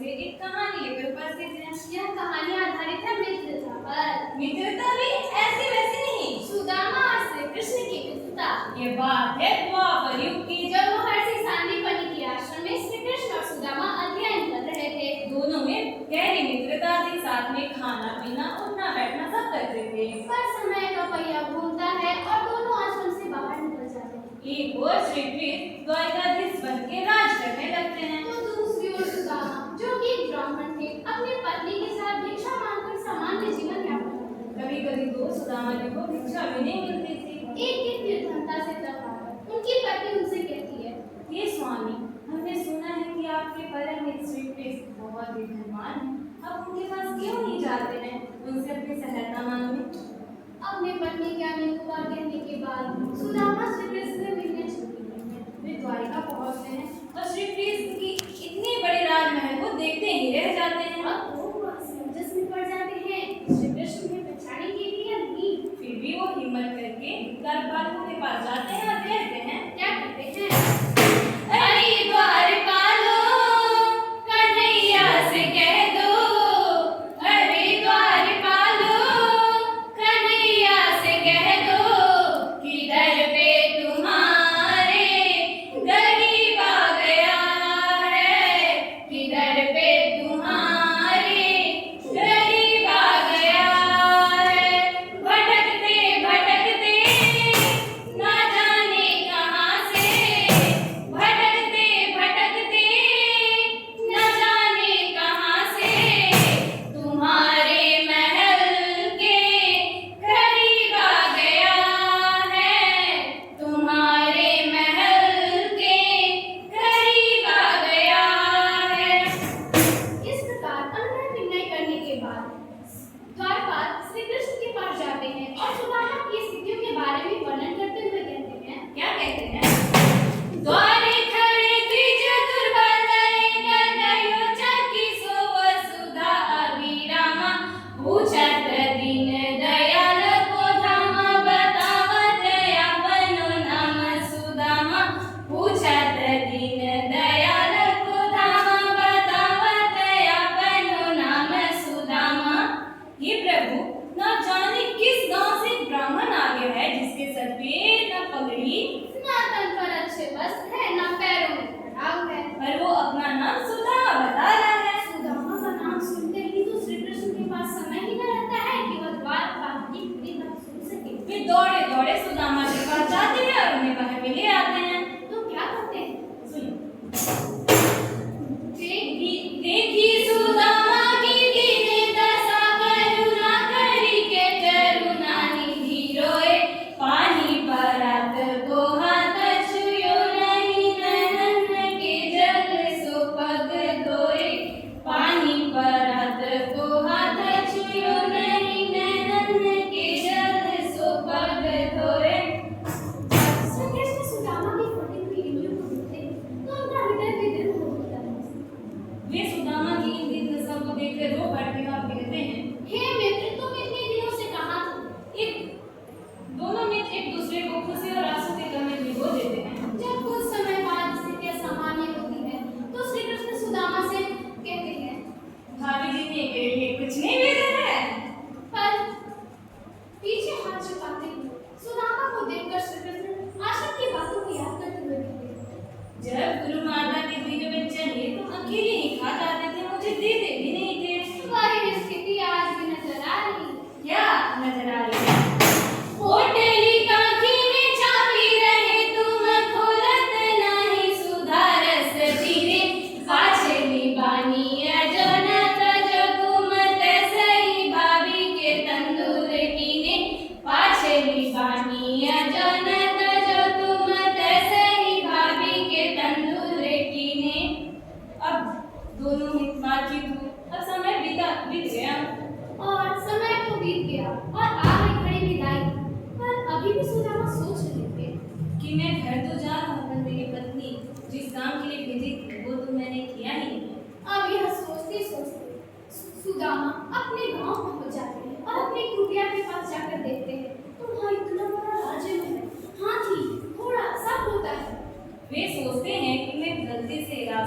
से एक कहानी लेकर उपस्थित हैं। यह कहानी आधारित है मित्रता पर। मित्रता भी ऐसी वैसी नहीं, सुदामा और श्री कृष्ण की मित्रता। ये बात है द्वापर युग की, जब महर्षि सांदीपनि के आश्रम में श्री कृष्ण और सुदामा अध्ययन कर रहे थे। दोनों में गहरी मित्रता थी, साथ में खाना पीना उठना बैठना सब करते थे। पर समय का पहिया घूमता है और दोनों आश्रम से बाहर निकल जाते हैं। एक ओर श्री कृष्ण द्वारकाधीश बन के राज करने लगते हैं, तो दूसरी ओर सुदामा जो कि एक ब्राह्मण थे अपनी पत्नी के साथ भिक्षा मांगकर सामान्य जीवन यापन करते थे। कभी कभी तो सुदामा जी को भिक्षा भी नहीं मिलती थी। एक दिन निर्धनता से तप आकर उनकी पत्नी उनसे कहती है, ये स्वामी, हमने सुना है कि आपके परम मित्र श्री कृष्ण बहुत ही धनवान हैं, आप उनके पास क्यों नहीं जाते हैं उनसे अपनी सहायता मांगने? अपने पत्नी के अनेक बार कहने के बाद सुदामा श्री कृष्ण से मिलने चलते हैं। वे द्वारिका पहुंचते हैं और श्री कृष्ण की इतनी बड़ी राजमहल को देखते ही रह जाते हैं। अब वो असमंजस में पड़ जाते हैं, श्री कृष्ण के पहचाने के लिए नहीं। फिर भी वो हिम्मत करके द्वारपालों के पास जाते हैं और कहते हैं, क्या कहते हैं? अरे द्वारपालो, कन्हैया से कह दो, अरे द्वारपालो, कन्हैया से कह दो कि दर पे तुम्हारे गरीब आ गया।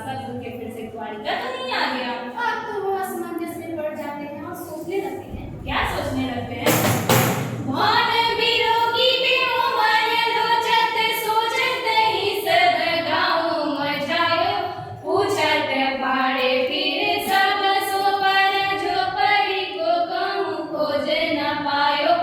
सब सुन के फिर से कुंवारी का तो नहीं आ गया। अब तो वो असमंजस में पड़ जाते हैं और सोचने लगते हैं। क्या सोचने लगते हैं? भौन बिरोगी बेउमर लोचत सोचत ही सब गाँव मचायो। पूछत बाड़े फिर सब सो पर झोपड़ी को कहूँ खोज न पायो।